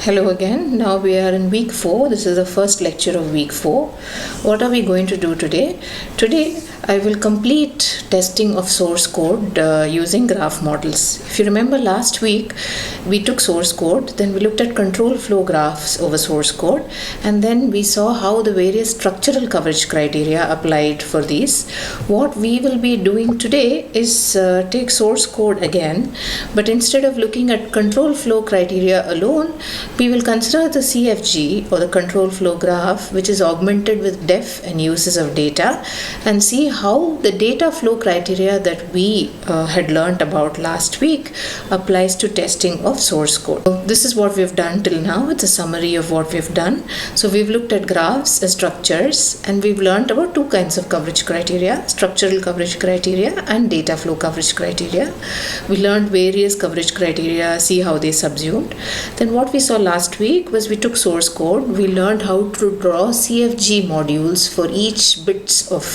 Hello again. Now we are in week 4. This is the first lecture of week 4. What are we going to do today? Today I will complete testing of source code using graph models. If you remember last week we took source code, then we looked at control flow graphs over source code, and then we saw how the various structural coverage criteria applied for these. What we will be doing today is take source code again, but instead of looking at control flow criteria alone, we will consider the CFG or the control flow graph, which is augmented with def and uses of data, and see how the data flow criteria that we had learnt about last week applies to testing of source code. So this is what we've done till now. It's a summary of what we've done. So we've looked at graphs as structures, and we've learnt about two kinds of coverage criteria: structural coverage criteria and data flow coverage criteria. We learned various coverage criteria, see how they subsumed. Then what we saw last week was we took source code. We learned how to draw CFG modules for each bits of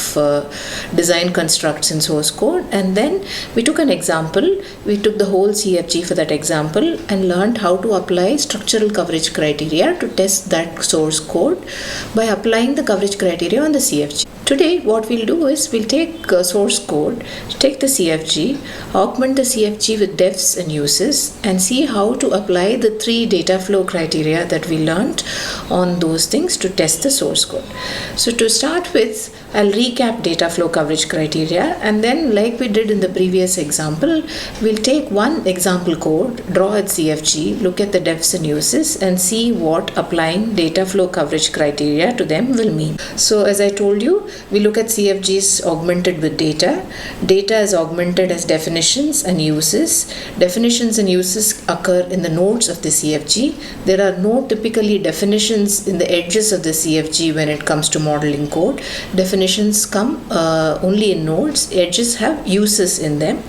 design constructs in source code, and then we took an example. We took the whole CFG for that example and learned how to apply structural coverage criteria to test that source code by applying the coverage criteria on the CFG. Today what we'll do is we'll take source code, take the CFG, augment the CFG with defs and uses, and see how to apply the three data flow criteria that we learned on those things to test the source code. So to start with, I'll recap data flow coverage criteria, and then like we did in the previous example, we'll take one example code, draw its CFG, look at the defs and uses, and see what applying data flow coverage criteria to them will mean. So as I told you, we look at CFGs augmented with data. Data is augmented as definitions and uses. Definitions and uses occur in the nodes of the CFG. There are no typically definitions in the edges of the CFG when it comes to modeling code. Definitions come only in nodes. Edges have uses in them.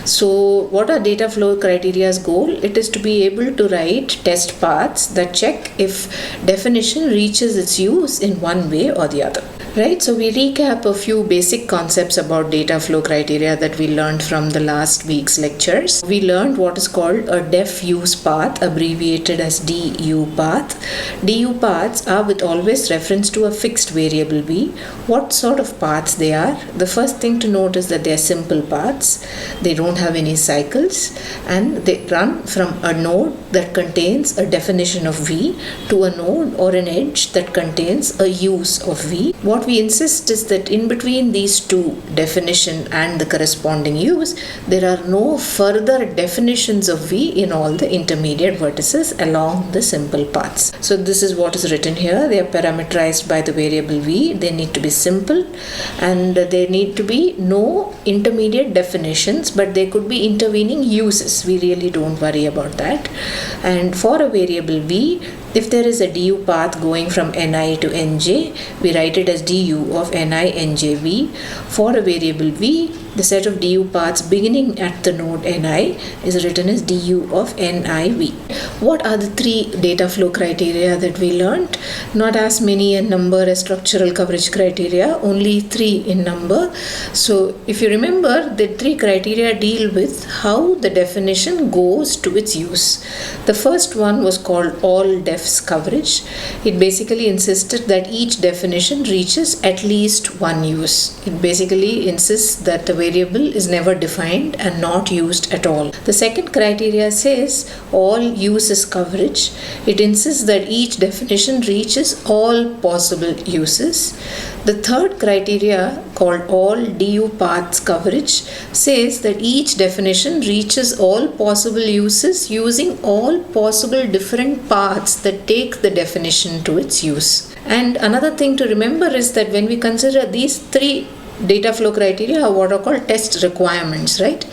So what are data flow criteria's goal? It is to be able to write test paths that check if definition reaches its use in one way or the other. Right, so we recap a few basic concepts about data flow criteria that we learned from the last week's lectures. We learned what is called a def use path, abbreviated as DU path. DU paths are with always reference to a fixed variable v. What sort of paths they are? The first thing to note is that they are simple paths. They don't have any cycles, and they run from a node that contains a definition of v to a node or an edge that contains a use of v. What we insist is that in between these two, definition and the corresponding use, there are no further definitions of v in all the intermediate vertices along the simple paths. So this is what is written here. They are parameterized by the variable v. They need to be simple, and there need to be no intermediate definitions, but there could be intervening uses. We really don't worry about that. And for a variable v, if there is a du path going from ni to nj, we write it as du of ni njv. For a variable v, the set of du paths beginning at the node ni is written as du of niv. What are the three data flow criteria that we learned? Not as many in number as structural coverage criteria, only three in number. So if you remember, the three criteria deal with how the definition goes to its use. The first one was called all defs coverage. It basically insisted that each definition reaches at least one use. It basically insists that the variable is never defined and not used at all. The second criteria says all uses coverage. It insists that each definition reaches all possible uses. The third criteria, called all du paths coverage, says that each definition reaches all possible uses using all possible different paths that take the definition to its use. And another thing to remember is that when we consider these three data flow criteria are what are called test requirements, right?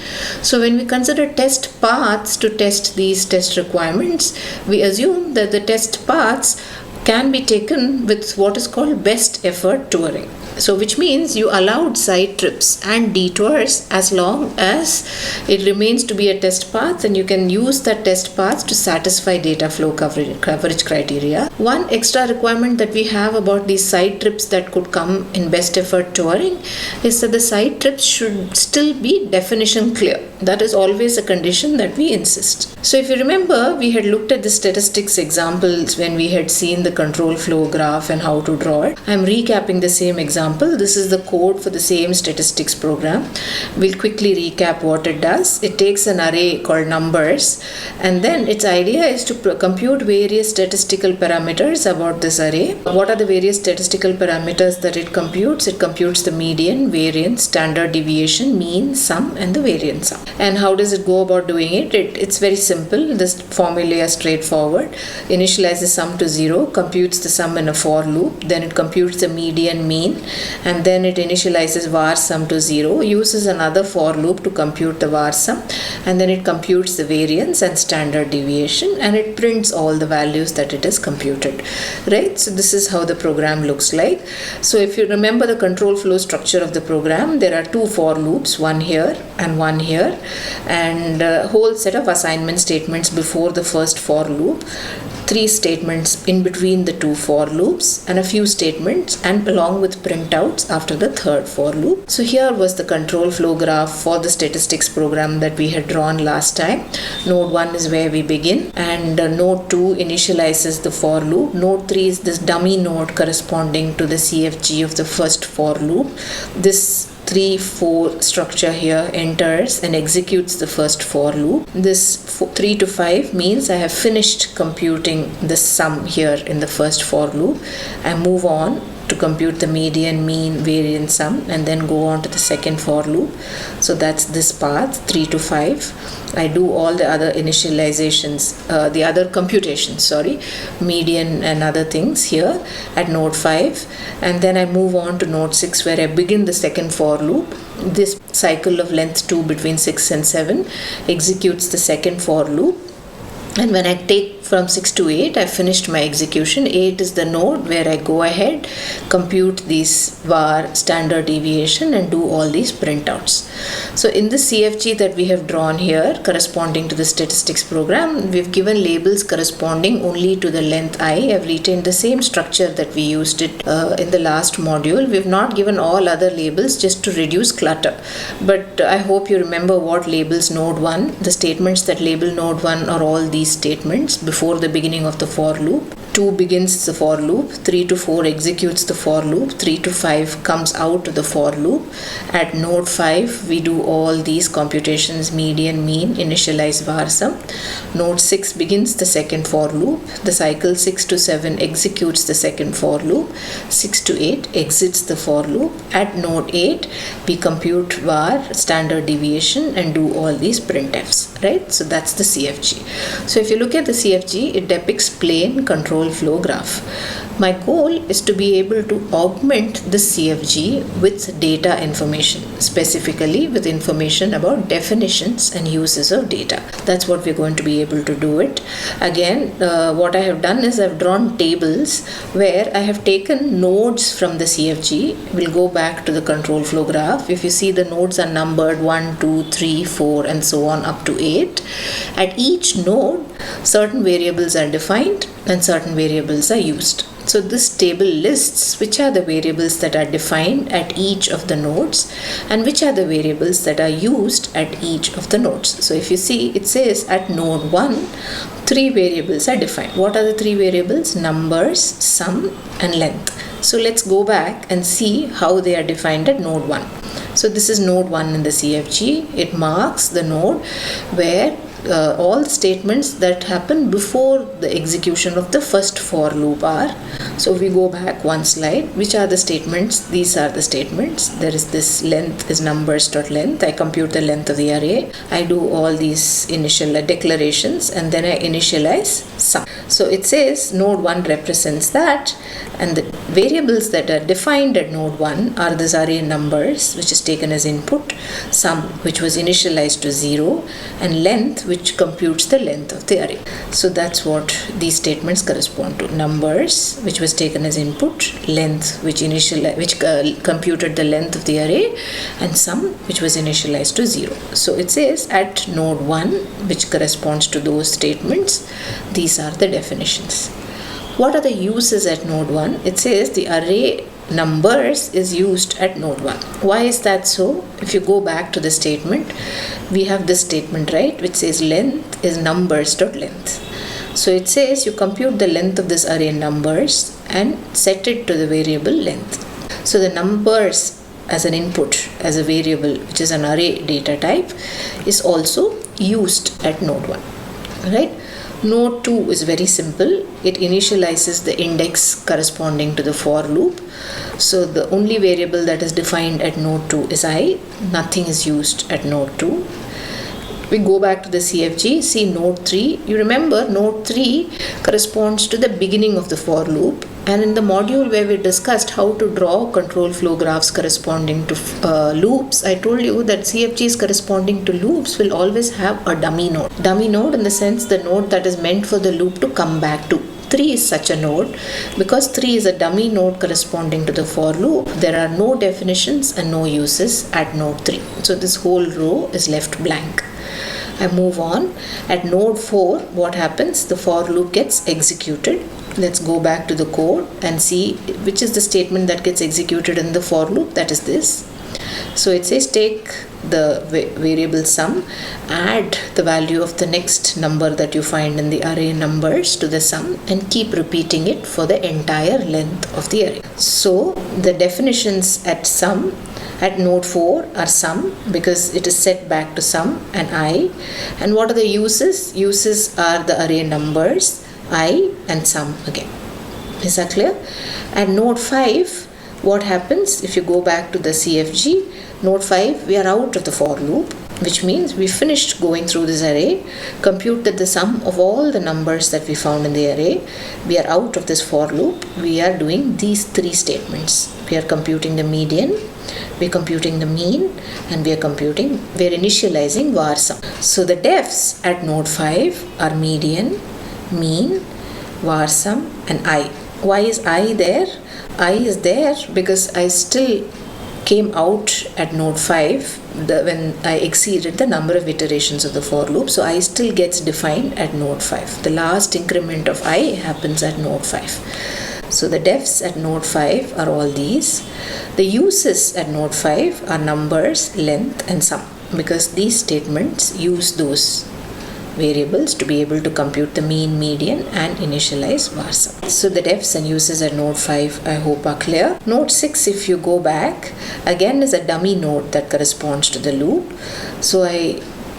So when we consider test paths to test these test requirements, we assume that the test paths can be taken with what is called best effort touring. So which means you allowed side trips and detours as long as it remains to be a test path, and you can use that test path to satisfy data flow coverage criteria. One extra requirement that we have about these side trips that could come in best effort touring is that the side trips should still be definition clear. That is always a condition that we insist. So if you remember, we had looked at the statistics examples when we had seen the control flow graph and how to draw it. I'm recapping the same example. This is the code for the same statistics program. We'll quickly recap what it does. It takes an array called numbers, and then its idea is to compute various statistical parameters about this array. What are the various statistical parameters that it computes? It computes the median, variance, standard deviation, mean, sum, and the variance sum. And how does it go about doing it? It's very simple. This formula is straightforward. Initializes sum to 0, computes the sum in a for loop, then it computes the median, mean, and then it initializes var sum to 0, uses another for loop to compute the var sum, and then it computes the variance and standard deviation, and it prints all the values that it has computed. Right? So this is how the program looks like. So if you remember the control flow structure of the program, there are two for loops, one here and one here, and a whole set of assignment statements before the first for loop, 3 statements in between the 2 for loops, and a few statements, and along with printouts after the third for loop. So here was the control flow graph for the statistics program that we had drawn last time. Node 1 is where we begin, and node 2 initializes the for loop. Node 3 is this dummy node corresponding to the CFG of the first for loop. This 3-4 structure here enters and executes the first for loop. This 3 to 5 means I have finished computing the sum here in the first for loop. I move on to compute the median, mean, variance, sum, and then go on to the second for loop. So that's this path, 3 to 5. I do all the other initializations, the other computations, median and other things here at node 5. And then I move on to node 6 where I begin the second for loop. This cycle of length 2 between 6 and 7 executes the second for loop. And when I take from 6 to 8, I finished my execution. 8 is the node where I go ahead, compute these var, standard deviation, and do all these printouts. So in the CFG that we have drawn here, corresponding to the statistics program, we've given labels corresponding only to the length I. I've retained the same structure that we used it in the last module. We've not given all other labels just to reduce clutter. But I hope you remember what labels node 1. The statements that label node 1 are all these statements before the beginning of the for loop. 2 begins the for loop, 3 to 4 executes the for loop, 3 to 5 comes out of the for loop. At node 5 we do all these computations, median, mean, initialize var sum. Node 6 begins the second for loop. The cycle 6 to 7 executes the second for loop. 6 to 8 exits the for loop. At node 8 we compute var, standard deviation, and do all these printfs, right? So that's the CFG. So if you look at the CFG, it depicts plain control flow graph. My goal is to be able to augment the CFG with data information, specifically with information about definitions and uses of data. That's what we're going to be able to do it. Again, what I have done is I've drawn tables where I have taken nodes from the CFG. We'll go back to the control flow graph. If you see, the nodes are numbered 1, 2, 3, 4, and so on up to 8. At each node, certain variables are defined and certain variables are used. So this table lists which are the variables that are defined at each of the nodes and which are the variables that are used at each of the nodes. So if you see, it says at node 1, 3 variables are defined. What are the 3 variables? Numbers, sum, and length. So let's go back and see how they are defined at node 1. So this is node 1 in the CFG. It marks the node where all the statements that happen before the execution of the first for loop are. So we go back one slide. Which are the statements? These are the statements. There is this length is numbers.length. I compute the length of the array. I do all these initial declarations and then I initialize sum. So it says node 1 represents that, and the Variables that are defined at node 1 are this array numbers, which is taken as input, sum, which was initialized to 0, and length, which computes the length of the array. So that's what these statements correspond to. Numbers, which was taken as input, length, which computed the length of the array, and sum, which was initialized to 0. So it says at node 1, which corresponds to those statements, these are the definitions. What are the uses at node 1? It says the array numbers is used at node 1. Why is that so? If you go back to the statement, we have this statement, right, which says length is numbers.length. So it says you compute the length of this array numbers and set it to the variable length. So the numbers as an input, as a variable, which is an array data type, is also used at node 1, right? Node 2 is very simple. It initializes the index corresponding to the for loop. So the only variable that is defined at node 2 is I. Nothing is used at node 2. We go back to the CFG, see node 3. You remember node 3 corresponds to the beginning of the for loop. And in the module where we discussed how to draw control flow graphs corresponding to loops, I told you that CFGs corresponding to loops will always have a dummy node. Dummy node in the sense the node that is meant for the loop to come back to. 3 is such a node. Because 3 is a dummy node corresponding to the for loop, there are no definitions and no uses at node 3. So this whole row is left blank. I move on. At node 4, what happens? The for loop gets executed. Let's go back to the code and see which is the statement that gets executed in the for loop. That is this. So it says take the variable sum, add the value of the next number that you find in the array numbers to the sum, and keep repeating it for the entire length of the array. So the definitions at sum at node 4 are sum, because it is set back to sum and I. And what are the uses? Uses are the array numbers, I, and sum again. Is that clear? At node 5, what happens if you go back to the CFG? Node 5, we are out of the for loop, which means we finished going through this array, computed the sum of all the numbers that we found in the array. We are out of this for loop. We are doing these 3 statements. We are computing the median, we are computing the mean, and we are initializing var sum. So the defs at node 5 are median, mean, var sum, and I. Why is I there? I is there because I still came out at node 5 when I exceeded the number of iterations of the for loop. So I still gets defined at node 5. The last increment of I happens at node 5. So the defs at node 5 are all these. The uses at node 5 are numbers, length, and sum, because these statements use those variables to be able to compute the mean, median, and initialize var sum. So the defs and uses at node 5 I hope are clear. Node 6, if you go back, again is a dummy node that corresponds to the loop. So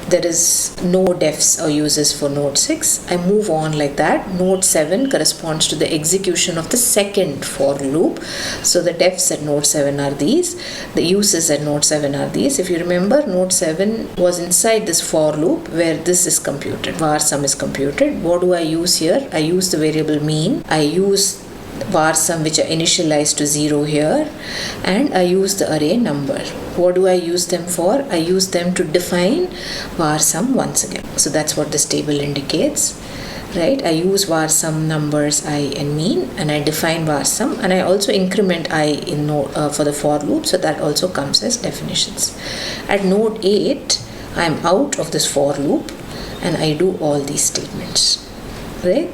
there is no defs or uses for node 6. I move on like that. Node 7 corresponds to the execution of the second for loop. So the defs at node 7 are these. The uses at node 7 are these. If you remember, node 7 was inside this for loop where this is computed. Var sum is computed. What do I use here? I use the variable mean. I use var sum, which are initialized to 0 here, and I use the array number. What do I use them for? I use them to define var sum once again. So that's what this table indicates, right? I use var sum numbers I and mean, and I define var sum, and I also increment I in for the for loop, so that also comes as definitions. At node 8, I am out of this for loop and I do all these statements, right?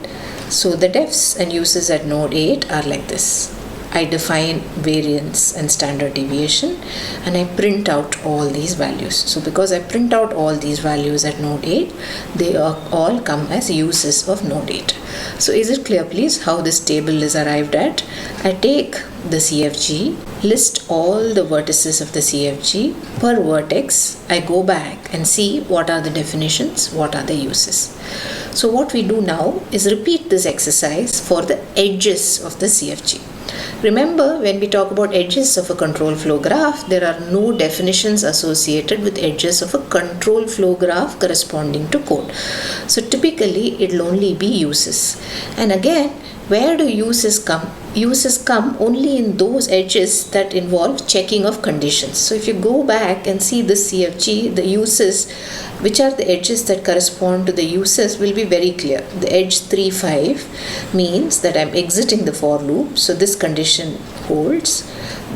So the defs and uses at node 8 are like this. I define variance and standard deviation, and I print out all these values. So because I print out all these values at node 8, they all come as uses of node 8. So is it clear, please, how this table is arrived at? I take the CFG, list all the vertices of the CFG per vertex. I go back and see what are the definitions, what are the uses. So what we do now is repeat this exercise for the edges of the CFG. Remember, when we talk about edges of a control flow graph, there are no definitions associated with edges of a control flow graph corresponding to code. So typically, it will only be uses. And again, Where do uses come? Uses come only in those edges that involve checking of conditions. So if you go back and see this CFG, the uses, which are the edges that correspond to the uses, will be very clear. The edge 3, 5 means that I'm exiting the for loop, so this condition holds.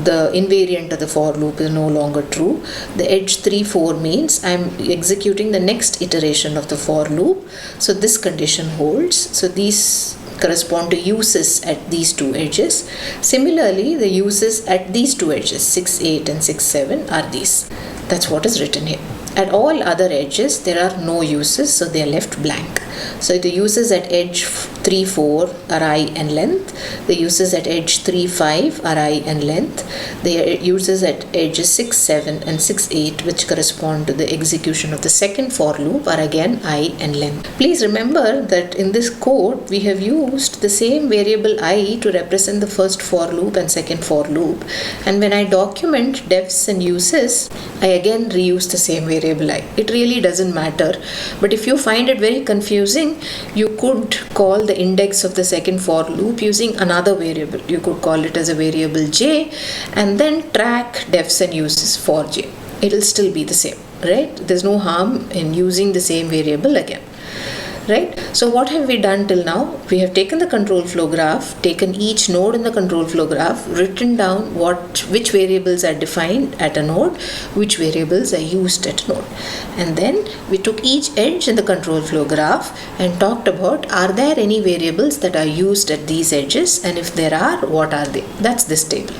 The invariant of the for loop is no longer true. The edge 3, 4 means I'm executing the next iteration of the for loop, so this condition holds. So these correspond to uses at these two edges. Similarly, the uses at these two edges, 6, 8 and 6, 7 are these. That's what is written here. At all other edges, there are no uses, so they are left blank. So the uses at edge 3, 4 are I and length. The uses at edge 3, 5 are I and length. The uses at edges 6, 7 and 6, 8, which correspond to the execution of the second for loop, are again I and length. Please remember that in this code, we have used the same variable I to represent the first for loop and second for loop. And when I document defs and uses, I again reuse the same variable I. It really doesn't matter. But if you find it very confusing, you could call the index of the second for loop using another variable. You could call it as a variable j and then track defs and uses for j. It will still be the same, right? There's no harm in using the same variable again. Right? So what have we done till now? We have taken the control flow graph, taken each node in the control flow graph, written down which variables are defined at a node, which variables are used at a node. And then we took each edge in the control flow graph and talked about, are there any variables that are used at these edges, and if there are, what are they? That's this table.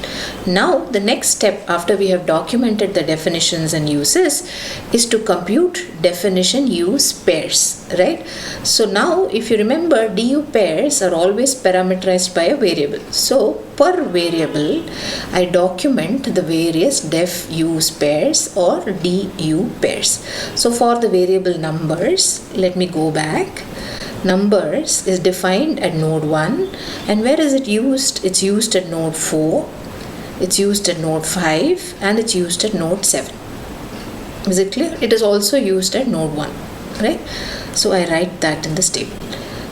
Now the next step after we have documented the definitions and uses is to compute definition use pairs, right? So now if you remember, du pairs are always parameterized by a variable. So per variable, I document the various def use pairs or du pairs. So for the variable numbers, let me go back. Numbers is defined at node 1, and where is it used? It's used at node 4, it's used at node 5, and it's used at node 7. Is it clear? It is also used at node 1, right? So I write that in this table.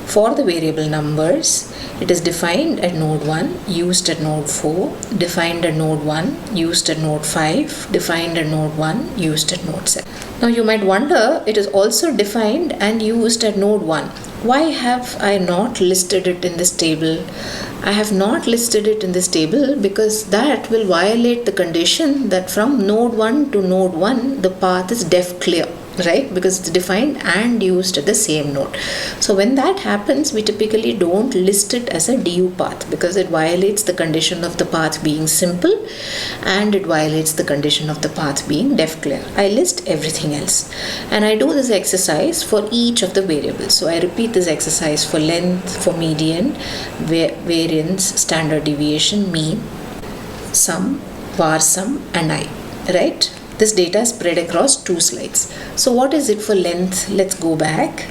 For the variable numbers, it is defined at node 1, used at node 4, defined at node 1, used at node 5, defined at node 1, used at node 7. Now you might wonder, it is also defined and used at node 1. Why have I not listed it in this table? I have not listed it in this table because that will violate the condition that from node 1 to node 1, the path is def clear. Right? Because it's defined and used at the same node. So when that happens, we typically don't list it as a du path because it violates the condition of the path being simple and it violates the condition of the path being def clear. I list everything else and I do this exercise for each of the variables. So I repeat this exercise for length, for median, variance, standard deviation, mean, sum, var sum and I, right? This data is spread across 2 slides. So what is it for length? Let's go back.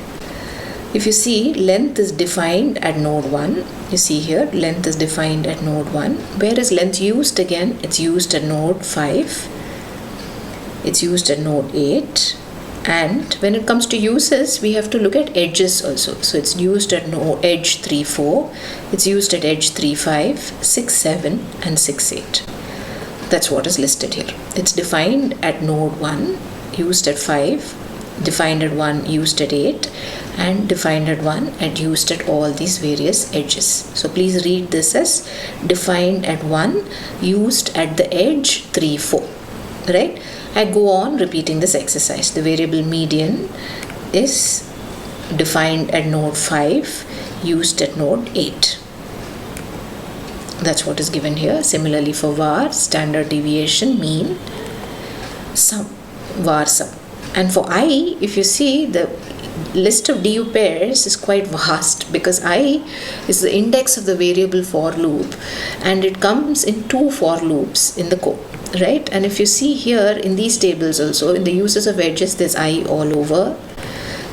If you see, length is defined at node 1. You see here, length is defined at node 1. Where is length used again? It's used at node 5. It's used at node 8. And when it comes to uses, we have to look at edges also. So it's used at edge 3, 4. It's used at edge 3, 5, 6, 7 and 6, 8. That's what is listed here. It's defined at node 1, used at 5, defined at 1, used at 8, and defined at 1 and used at all these various edges. So please read this as defined at 1, used at the edge 3, 4. Right? I go on repeating this exercise. The variable median is defined at node 5, used at node 8. That's what is given here. Similarly for var, standard deviation, mean, sum, var sum. And for I, if you see, the list of du pairs is quite vast because I is the index of the variable for loop and it comes in 2 for loops in the code, right? And if you see here in these tables also, in the uses of edges, there's I all over.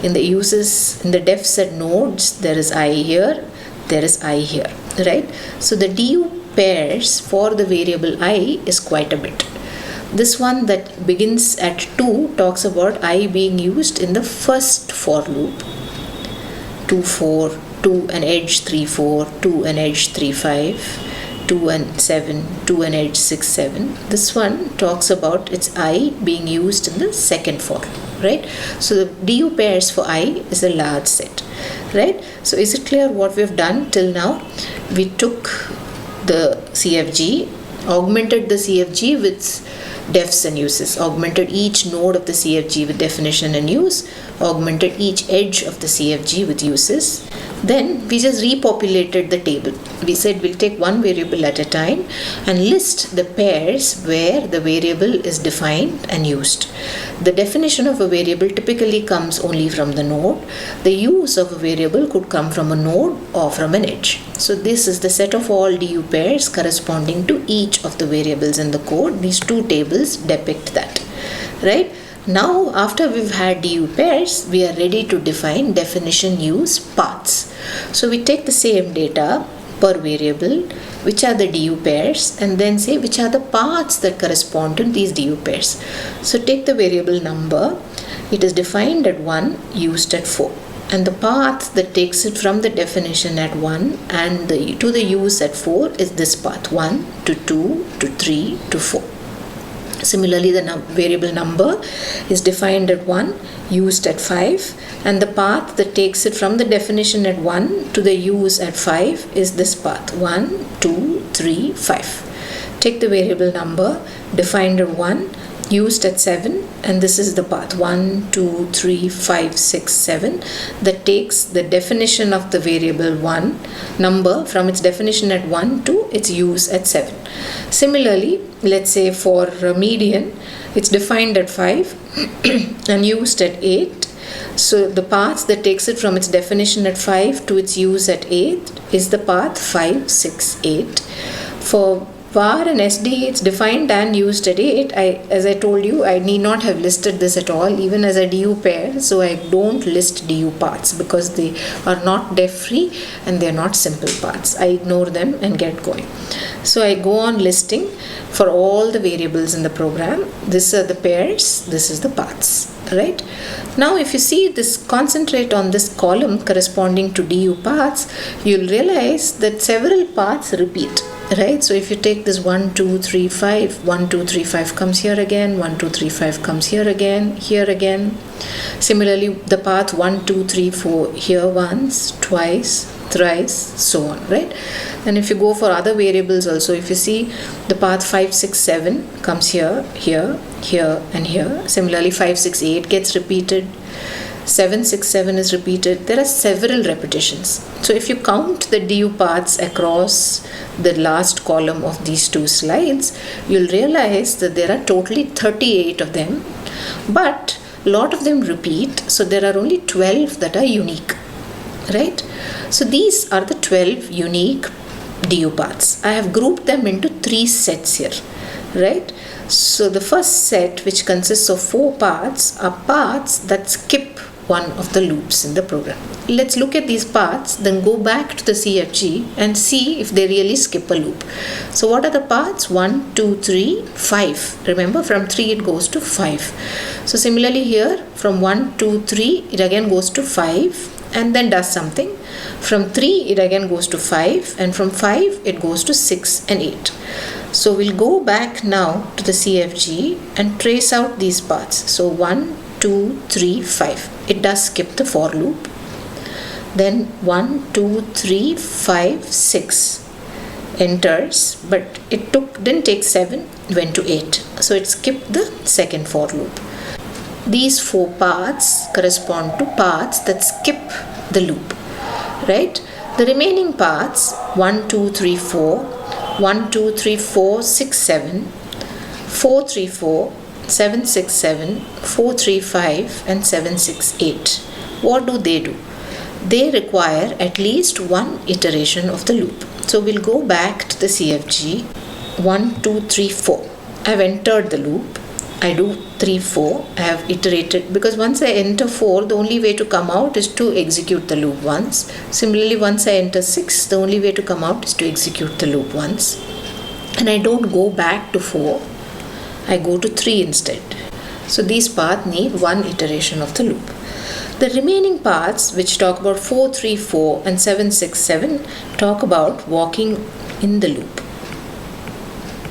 In the uses, in the def set nodes, there is I here, there is I here. Right? So the du pairs for the variable I is quite a bit. This one that begins at 2 talks about I being used in the first for loop. 2, 4, 2 and edge 3, 4, 2 and edge 3, 5, 2 and 7, 2 and edge 6, 7. This one talks about its I being used in the second for, right? So the DU pairs for I is a large set, right? So is it clear what we have done till now? We took the CFG, augmented the CFG with defs and uses, augmented each node of the CFG with definition and use, augmented each edge of the CFG with uses. Then we just repopulated the table. We said we'll take one variable at a time and list the pairs where the variable is defined and used. The definition of a variable typically comes only from the node. The use of a variable could come from a node or from an edge. So this is the set of all DU pairs corresponding to each of the variables in the code. These two tables depict that, right? Now, after we've had DU pairs, we are ready to define definition use paths. So we take the same data per variable, which are the DU pairs, and then say which are the paths that correspond to these DU pairs. So take the variable number, it is defined at 1, used at 4. And the path that takes it from the definition at 1 and to the use at 4 is this path, 1 to 2 to 3 to 4. Similarly, the variable number is defined at 1, used at 5, and the path that takes it from the definition at 1 to the use at 5 is this path, 1, 2, 3, 5. Take the variable number defined at 1, used at 7, and this is the path, 1, 2, 3, 5, 6, 7, that takes the definition of the variable 1 number from its definition at 1 to its use at 7. Similarly, let's say for median, it's defined at 5 and used at 8. So the path that takes it from its definition at 5 to its use at 8 is the path 5, 6, 8. For var and SD, it's defined and used at 8. As I told you, I need not have listed this at all, even as a DU pair. So I don't list DU paths because they are not def free and they're not simple paths. I ignore them and get going. So I go on listing for all the variables in the program. These are the pairs, this is the paths, right? Now if you see this, concentrate on this column corresponding to DU paths, you'll realize that several paths repeat, right? So if you take this 1, 2, 3, 5, 1, 2, 3, 5 comes here again, 1, 2, 3, 5 comes here again, here again. Similarly, the path 1, 2, 3, 4 here once, twice, thrice, so on, right? And if you go for other variables also, if you see the path 5, 6, 7 comes here, here, here, and here. Similarly, 5, 6, 8 gets repeated. 7, 6, 7 is repeated. There are several repetitions. So if you count the DU paths across the last column of these two slides, you'll realize that there are totally 38 of them, but a lot of them repeat. So there are only 12 that are unique, right? So these are the 12 unique DU paths. I have grouped them into 3 sets here, right? So the first set, which consists of 4 paths, are paths that skip one of the loops in the program. Let's look at these paths, then go back to the CFG and see if they really skip a loop. So what are the paths? 1, 2, 3, 5. Remember, from 3 it goes to 5. So similarly here, from 1, 2, 3, it again goes to 5 and then does something. From 3 it again goes to 5, and from 5 it goes to 6 and 8. So we'll go back now to the CFG and trace out these paths. So 1, 2, 3, 5. It does skip the for loop. Then 1, 2, 3, 5, 6 enters, but it didn't take 7, went to 8. So it skipped the second for loop. These 4 paths correspond to paths that skip the loop, right? The remaining paths 1, 2, 3, 4, 1, 2, 3, 4, 6, 7, 4, 3, 4, 7, 6, 7, 4, 3, 5 and 7, 6, 8. What do? They require at least one iteration of the loop. So we'll go back to the CFG. 1, 2, 3, 4. I've entered the loop. I do 3, 4. I have iterated, because once I enter 4, the only way to come out is to execute the loop once. Similarly, once I enter 6, the only way to come out is to execute the loop once. And I don't go back to 4. I go to 3 instead. So these paths need one iteration of the loop. The remaining parts, which talk about 4, 3, 4 and 7, 6, 7, talk about walking in the loop.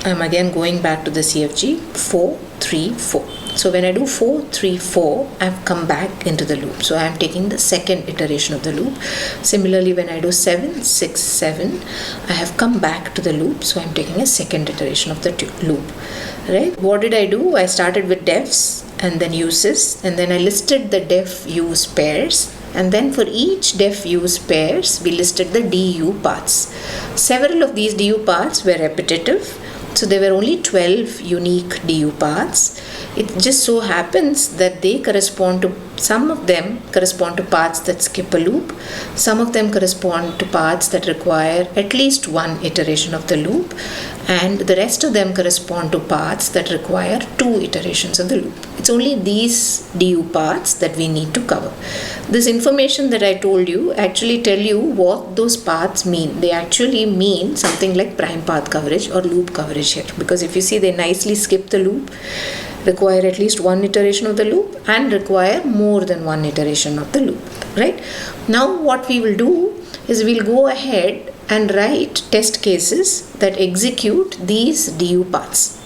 I'm again going back to the CFG, 4, 3, 4. So when I do 4, 3, 4, I've come back into the loop. So I'm taking the second iteration of the loop. Similarly, when I do 7, 6, 7, I have come back to the loop. So I'm taking a second iteration of the loop. Right? What did I do? I started with defs and then uses, and then I listed the def use pairs. And then for each def use pairs, we listed the DU paths. Several of these DU paths were repetitive. So there were only 12 unique DU paths. It just so happens that they correspond to, some of them correspond to paths that skip a loop. Some of them correspond to paths that require at least one iteration of the loop. And the rest of them correspond to paths that require 2 iterations of the loop. It's only these DU paths that we need to cover. This information that I told you actually tell you what those paths mean. They actually mean something like prime path coverage or loop coverage here. Because if you see, they nicely skip the loop, require at least one iteration of the loop, and require more than one iteration of the loop. Right? Now what we will do is we'll go ahead and write test cases that execute these DU paths.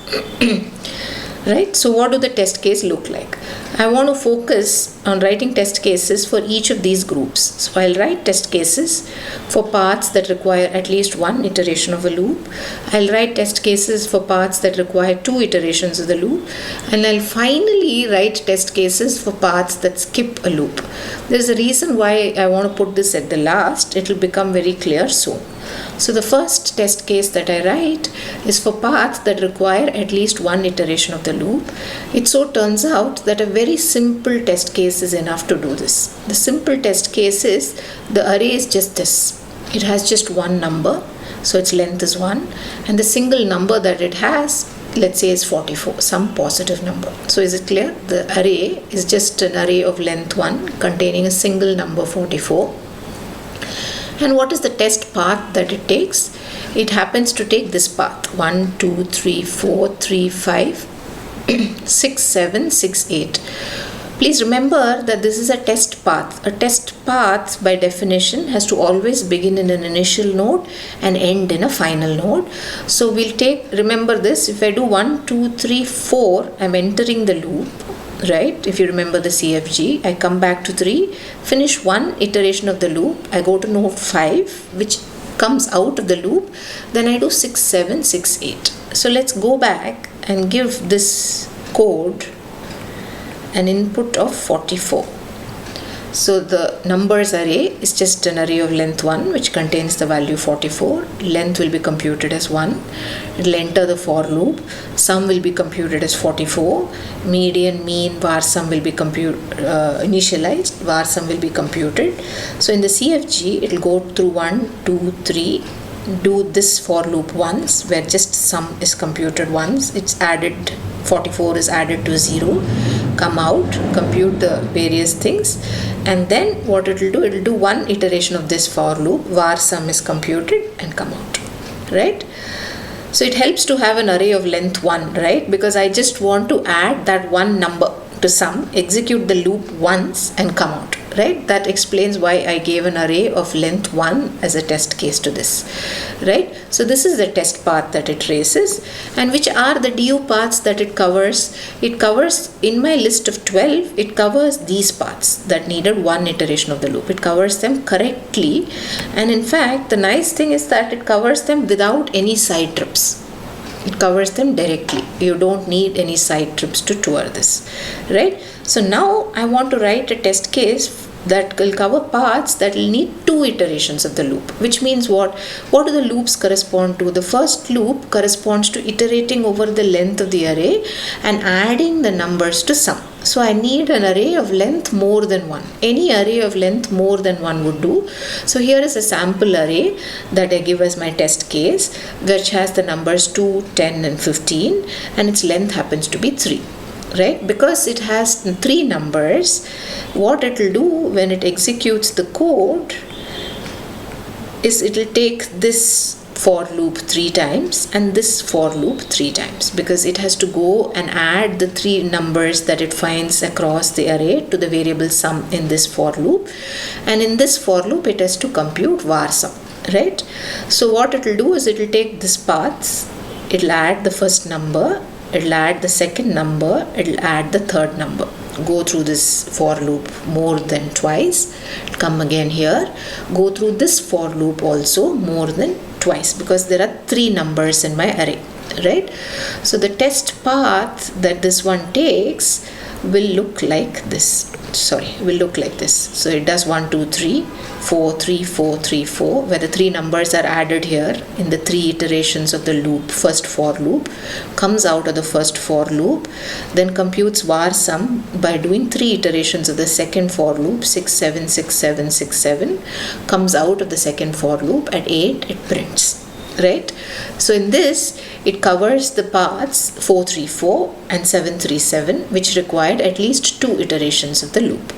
Right? So what do the test case look like? I want to focus on writing test cases for each of these groups. So I'll write test cases for paths that require at least one iteration of a loop. I'll write test cases for paths that require 2 iterations of the loop. And I'll finally write test cases for paths that skip a loop. There's a reason why I want to put this at the last. It will become very clear soon. So the first test case that I write is for paths that require at least one iteration of the loop. It so turns out that a very simple test case is enough to do this. The simple test case is the array is just this. It has just one number, so its length is 1, and the single number that it has, let's say, is 44, some positive number. So is it clear? The array is just an array of length 1 containing a single number 44. And what is the test path that it takes? It happens to take this path 1, 2, 3, 4, 3, 5, 6, 7, 6, 8. Please remember that this is a test path. A test path by definition has to always begin in an initial node and end in a final node. So we'll remember this, if I do 1, 2, 3, 4, I'm entering the loop. Right? If you remember the CFG, I come back to 3, finish one iteration of the loop, I go to node 5, which comes out of the loop, then I do 6, 7, 6, 8. So let's go back and give this code an input of 44. So the numbers array is just an array of length 1 which contains the value 44. Length will be computed as 1. It will enter the for loop. Sum will be computed as 44. Median, mean, var sum will be initialized. Var sum will be computed. So in the CFG, it will go through 1, 2, 3. Do this for loop once where just sum is computed once. It's added, 44 is added to 0. Come out, compute the various things, and then what it will do, it will do one iteration of this for loop, var sum is computed and come out, right? So it helps to have an array of length 1, right? Because I just want to add that one number to sum, execute the loop once and come out, right? That explains why I gave an array of length 1 as a test case to this, right? So this is the test path that it traces. And which are the DU paths that it covers? It covers, in my list of 12, it covers these paths that needed one iteration of the loop. It covers them correctly. And in fact, the nice thing is that it covers them without any side trips. It covers them directly. You don't need any side trips to tour this, right? So now I want to write a test case that will cover paths that will need 2 iterations of the loop, which means what? What do the loops correspond to? The first loop corresponds to iterating over the length of the array and adding the numbers to sum. So I need an array of length more than 1. Any array of length more than 1 would do. So here is a sample array that I give as my test case, which has the numbers 2, 10 and 15, and its length happens to be 3. Right? Because it has 3 numbers, what it will do when it executes the code is it will take this for loop 3 times and this for loop 3 times, because it has to go and add the 3 numbers that it finds across the array to the variable sum in this for loop, and in this for loop it has to compute var sum, right? So what it will do is it will take this paths, it will add the first number, it will add the second number, it will add the third number, go through this for loop more than twice, come again here, go through this for loop also more than twice, because there are 3 numbers in my array, right? So the test path that this one takes will look like this. So it does 1 2 3 4 3 4 3 4, where the 3 numbers are added here in the 3 iterations of the loop, first for loop, comes out of the first for loop, then computes var sum by doing 3 iterations of the second for loop, 6 7 6 7 6 7, comes out of the second for loop, at 8 it prints, right? So in this it covers the paths 434 and 737, which required at least 2 iterations of the loop.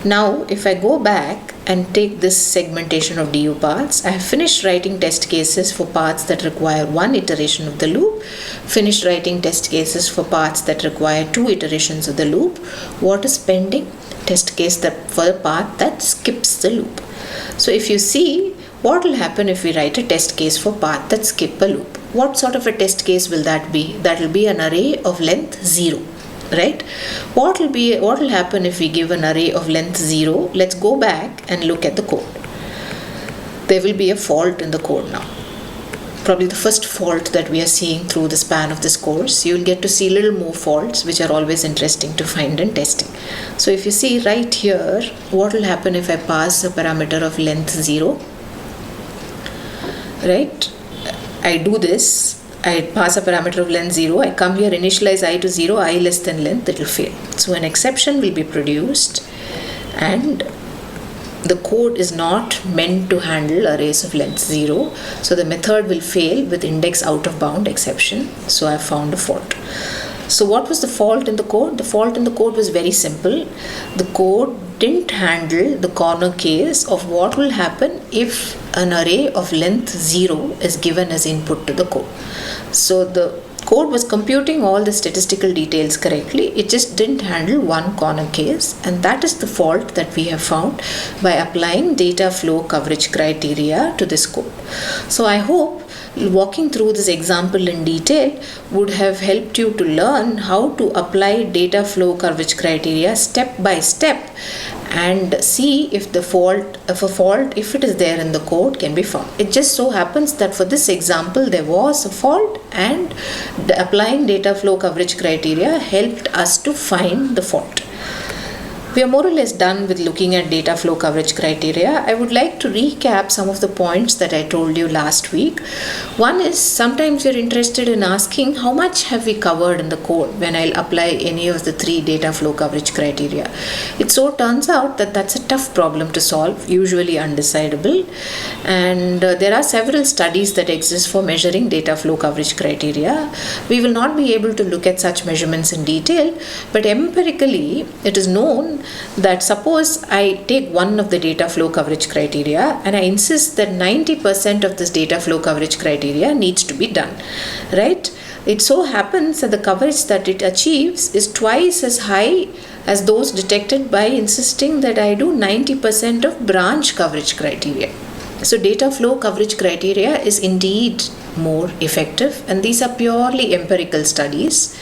Now if I go back and take this segmentation of DU paths, I have finished writing test cases for paths that require 1 iteration of the loop, finished writing test cases for paths that require 2 iterations of the loop. What is pending? Test case for the path that skips the loop. So if you see, what will happen if we write a test case for path that skip a loop? What sort of a test case will that be? That will be an array of length 0, right? What will happen if we give an array of length 0? Let's go back and look at the code. There will be a fault in the code now. Probably the first fault that we are seeing through the span of this course. You will get to see little more faults, which are always interesting to find in testing. So if you see right here, what will happen if I pass a parameter of length 0? Right? I do this, I pass a parameter of length 0, I come here, initialize I to 0, I less than length, it will fail. So an exception will be produced, and the code is not meant to handle arrays of length 0. So the method will fail with index out of bound exception. So I found a fault. So what was the fault in the code? The fault in the code was very simple. The code didn't handle the corner case of what will happen if an array of length 0 is given as input to the code. So the code was computing all the statistical details correctly, it just didn't handle one corner case, and that is the fault that we have found by applying data flow coverage criteria to this code. So I hope walking through this example in detail would have helped you to learn how to apply data flow coverage criteria step by step and see if a fault, if it is there in the code, can be found. It just so happens that for this example there was a fault, and applying data flow coverage criteria helped us to find the fault. We are more or less done with looking at data flow coverage criteria. I would like to recap some of the points that I told you last week. One is, sometimes you're interested in asking how much have we covered in the code when I'll apply any of the 3 data flow coverage criteria. It so turns out that that's a tough problem to solve, usually undecidable, and there are several studies that exist for measuring data flow coverage criteria. We will not be able to look at such measurements in detail, but empirically it is known that suppose I take one of the data flow coverage criteria and I insist that 90% of this data flow coverage criteria needs to be done, right? It so happens that the coverage that it achieves is twice as high as those detected by insisting that I do 90% of branch coverage criteria. So data flow coverage criteria is indeed more effective, and these are purely empirical studies.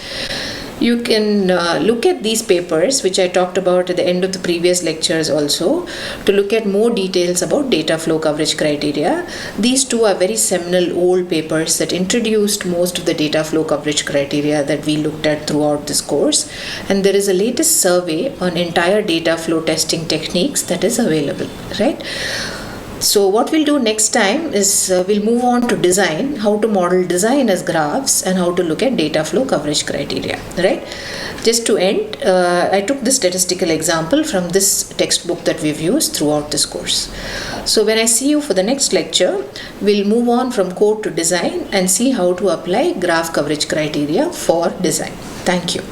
You can look at these papers, which I talked about at the end of the previous lectures also, to look at more details about data flow coverage criteria. These two are very seminal old papers that introduced most of the data flow coverage criteria that we looked at throughout this course. And there is a latest survey on entire data flow testing techniques that is available, right? So what we'll do next time is we'll move on to design, how to model design as graphs, and how to look at data flow coverage criteria, right? Just to end, I took this statistical example from this textbook that we've used throughout this course. So when I see you for the next lecture, we'll move on from code to design and see how to apply graph coverage criteria for design. Thank you.